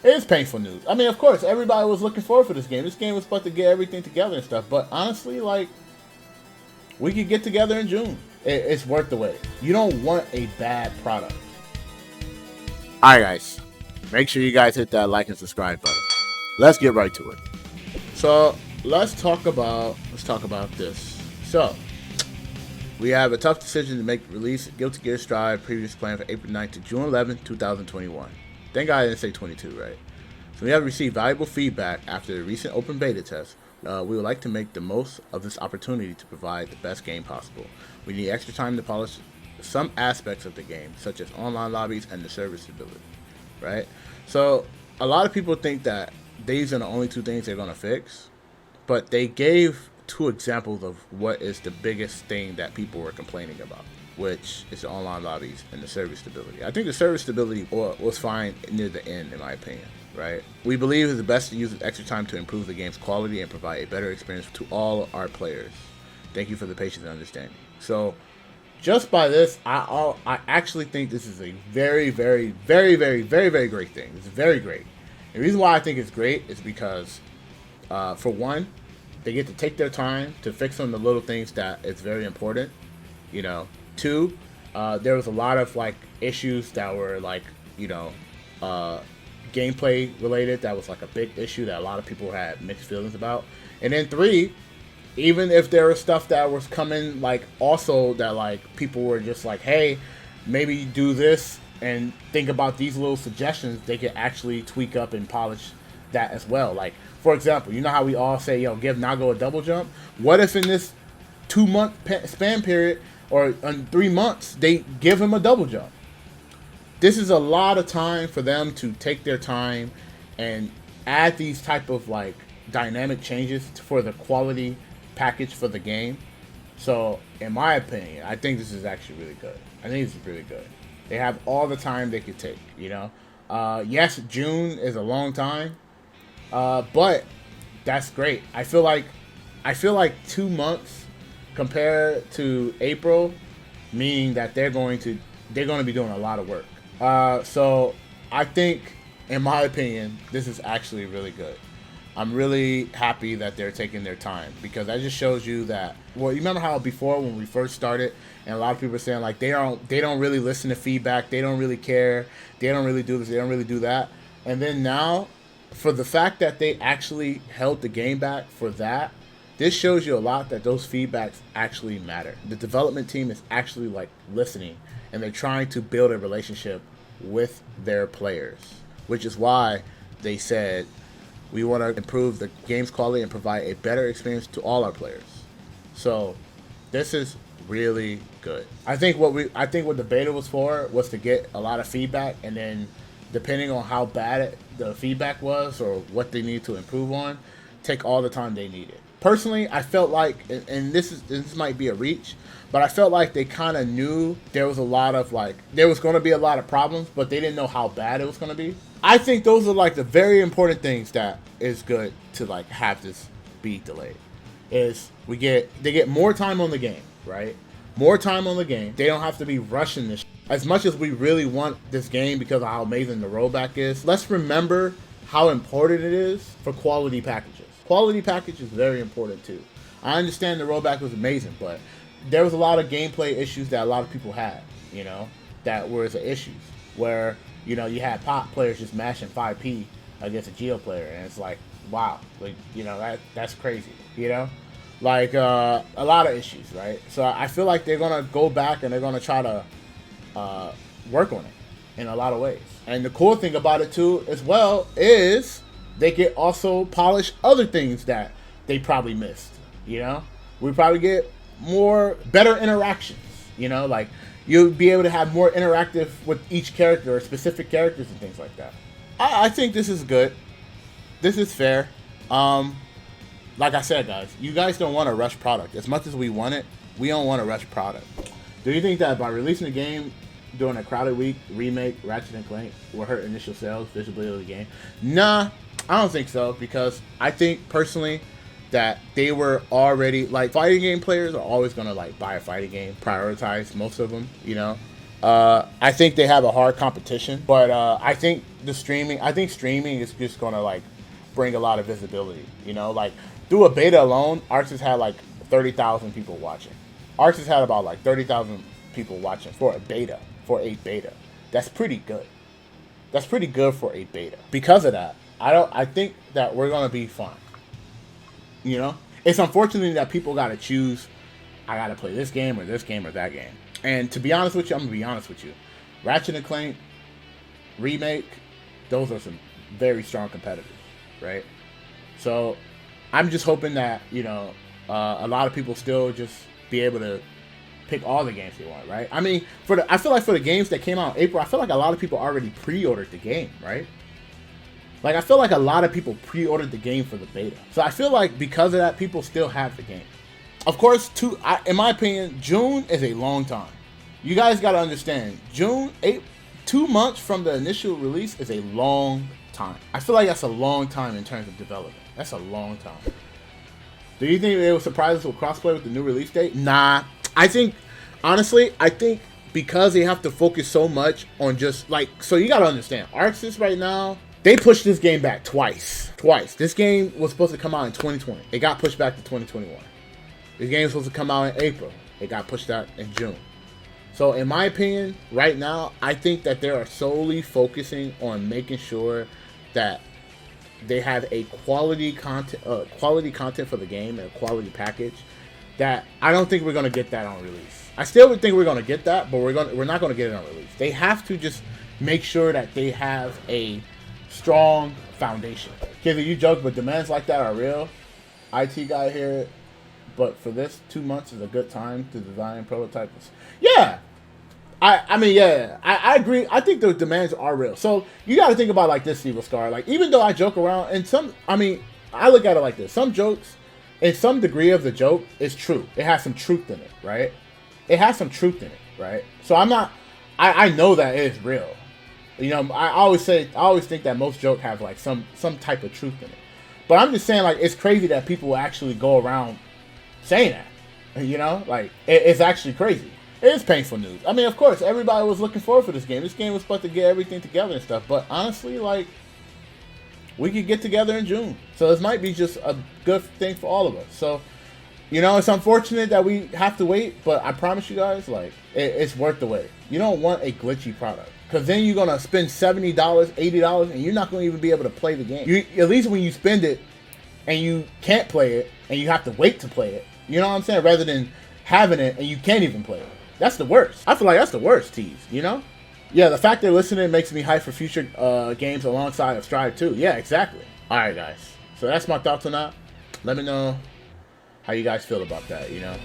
It is painful news. I mean, of course, everybody was looking forward for this game. This game was supposed to get everything together and stuff. But honestly, like, we could get together in June. It's worth the wait. You don't want a bad product. Alright, guys. Make sure you guys hit that like and subscribe button. Let's get right to it. So, let's talk about this. So, we have a tough decision to make release Guilty Gear Strive, previous plan for April 9th to June 11th, 2021. Thank God I didn't say 22, right? So we have received valuable feedback after the recent open beta test. We would like to make the most of this opportunity to provide the best game possible. We need extra time to polish some aspects of the game, such as online lobbies and the server stability, right? So a lot of people think that these are the only two things they're going to fix, but they gave two examples of what is the biggest thing that people were complaining about, which is the online lobbies and the server stability. I think the server stability was fine near the end, in my opinion, right? We believe it's best to use this extra time to improve the game's quality and provide a better experience to all our players. Thank you for the patience and understanding. So, just by this, I actually think this is a very, very, very, very, very, very great thing. It's very great. The reason why I think it's great is because, for one, they get to take their time to fix some of the little things that is very important, you know. Two, there was a lot of like issues that were like, you know, gameplay related. That was like a big issue that a lot of people had mixed feelings about. And then three, even if there was stuff that was coming like also that like people were just like, hey, maybe do this and think about these little suggestions, they could actually tweak up and polish that as well. Like, for example, you know how we all say, yo, give Nago a double jump? What if in this 2-month span period or in 3 months, they give him a double jump? This is a lot of time for them to take their time and add these type of like dynamic changes for the quality package for the game. So, in my opinion, I think this is actually really good. I think this is really good. They have all the time they could take, you know? Yes, June is a long time, but that's great. I feel like 2 months compared to April, meaning that they're going to be doing a lot of work. So I think, in my opinion, this is actually really good. I'm really happy that they're taking their time, because that just shows you that, well, you remember how before when we first started and a lot of people were saying like they don't really listen to feedback, they don't really care, they don't really do this, they don't really do that. And then now, for the fact that they actually held the game back for that, this shows you a lot that those feedbacks actually matter. The development team is actually like listening, and they're trying to build a relationship with their players, which is why they said we want to improve the game's quality and provide a better experience to all our players. So this is really good. I think what the beta was for was to get a lot of feedback, and then depending on how bad the feedback was or what they need to improve on, take all the time they needed. Personally, I felt like, and this might be a reach, but I felt like they kind of knew there was going to be a lot of problems, but they didn't know how bad it was going to be. I think those are like the very important things that is good to like have this be delayed. Is they get more time on the game, right? More time on the game. They don't have to be rushing this. As much as we really want this game because of how amazing the rollback is, let's remember how important it is for quality packages. Quality package is very important too. I understand the rollback was amazing, but there was a lot of gameplay issues that a lot of people had, you know, that were the issues where, you know, you had pop players just mashing 5P against a Geo player, and it's like, wow, like, you know, that's crazy, you know, like a lot of issues, right? So I feel like they're gonna go back and they're gonna try to work on it in a lot of ways. And the cool thing about it too, as well, is they can also polish other things that they probably missed, you know? We probably get better interactions, you know? Like, you'll be able to have more interactive with each character or specific characters and things like that. I think this is good. This is fair. Like I said, guys, you guys don't want a rush product. As much as we want it, we don't want a rush product. Do you think that by releasing the game during a crowded week, remake, Ratchet & Clank will hurt initial sales, visibility of the game? Nah, I don't think so, because I think personally that they were already, like, fighting game players are always going to like buy a fighting game, prioritize most of them, you know. I think they have a hard competition, but I think the streaming. I think streaming is just gonna like bring a lot of visibility. You know, like through a beta alone, ArcSys had like 30,000 people watching. ArcSys had about like 30,000 people watching for a beta. That's pretty good. That's pretty good for a beta. Because of that, I think that we're gonna be fine. You know, it's unfortunate that people gotta choose. I gotta play this game or this game or that game. And to be honest with you, I'm gonna be honest with you. Ratchet and Clank Remake, those are some very strong competitors, right? So I'm just hoping that, you know, a lot of people still just be able to pick all the games they want, right? I mean, I feel like for the games that came out in April, I feel like a lot of people already pre-ordered the game, right? Like, I feel like a lot of people pre-ordered the game for the beta. So I feel like because of that, people still have the game. Of course, in my opinion, June is a long time. You guys got to understand, 2 months from the initial release is a long time. I feel like that's a long time in terms of development. That's a long time. Do you think they will surprise us with crossplay with the new release date? Nah. I think, honestly, because they have to focus so much on just, like, so you got to understand, ArcSys right now, they pushed this game back twice. This game was supposed to come out in 2020. It got pushed back to 2021. This game was supposed to come out in April. It got pushed out in June. So in my opinion, right now, I think that they are solely focusing on making sure that they have a quality content for the game and a quality package. That I don't think we're gonna get that on release. I still would think we're gonna get that, but we're not gonna get it on release. They have to just make sure that they have a strong foundation. Kizzie, you joke, but demands like that are real. IT guy here, but for this 2 months is a good time to design prototypes. Yeah. I mean, yeah, I agree. I think the demands are real. So you got to think about it like this, Evil Scar. Like, even though I joke around, and I look at it like this. Some jokes, and some degree of the joke is true. It has some truth in it, right? It has some truth in it, right? So I know that it is real. You know, I always think that most jokes have like some type of truth in it. But I'm just saying, like, it's crazy that people will actually go around saying that. You know, like, it's actually crazy. It is painful news. I mean, of course, everybody was looking forward for this game. This game was supposed to get everything together and stuff. But honestly, like, we could get together in June. So this might be just a good thing for all of us. So, you know, it's unfortunate that we have to wait. But I promise you guys, like, it's worth the wait. You don't want a glitchy product. Because then you're going to spend $70, $80, and you're not going to even be able to play the game. At least when you spend it and you can't play it and you have to wait to play it, you know what I'm saying? Rather than having it and you can't even play it. That's the worst. I feel like that's the worst tease, you know? Yeah, the fact they're listening makes me hype for future games alongside of Strive too. Yeah, exactly. Alright, guys. So that's my thoughts on that. Let me know how you guys feel about that, you know?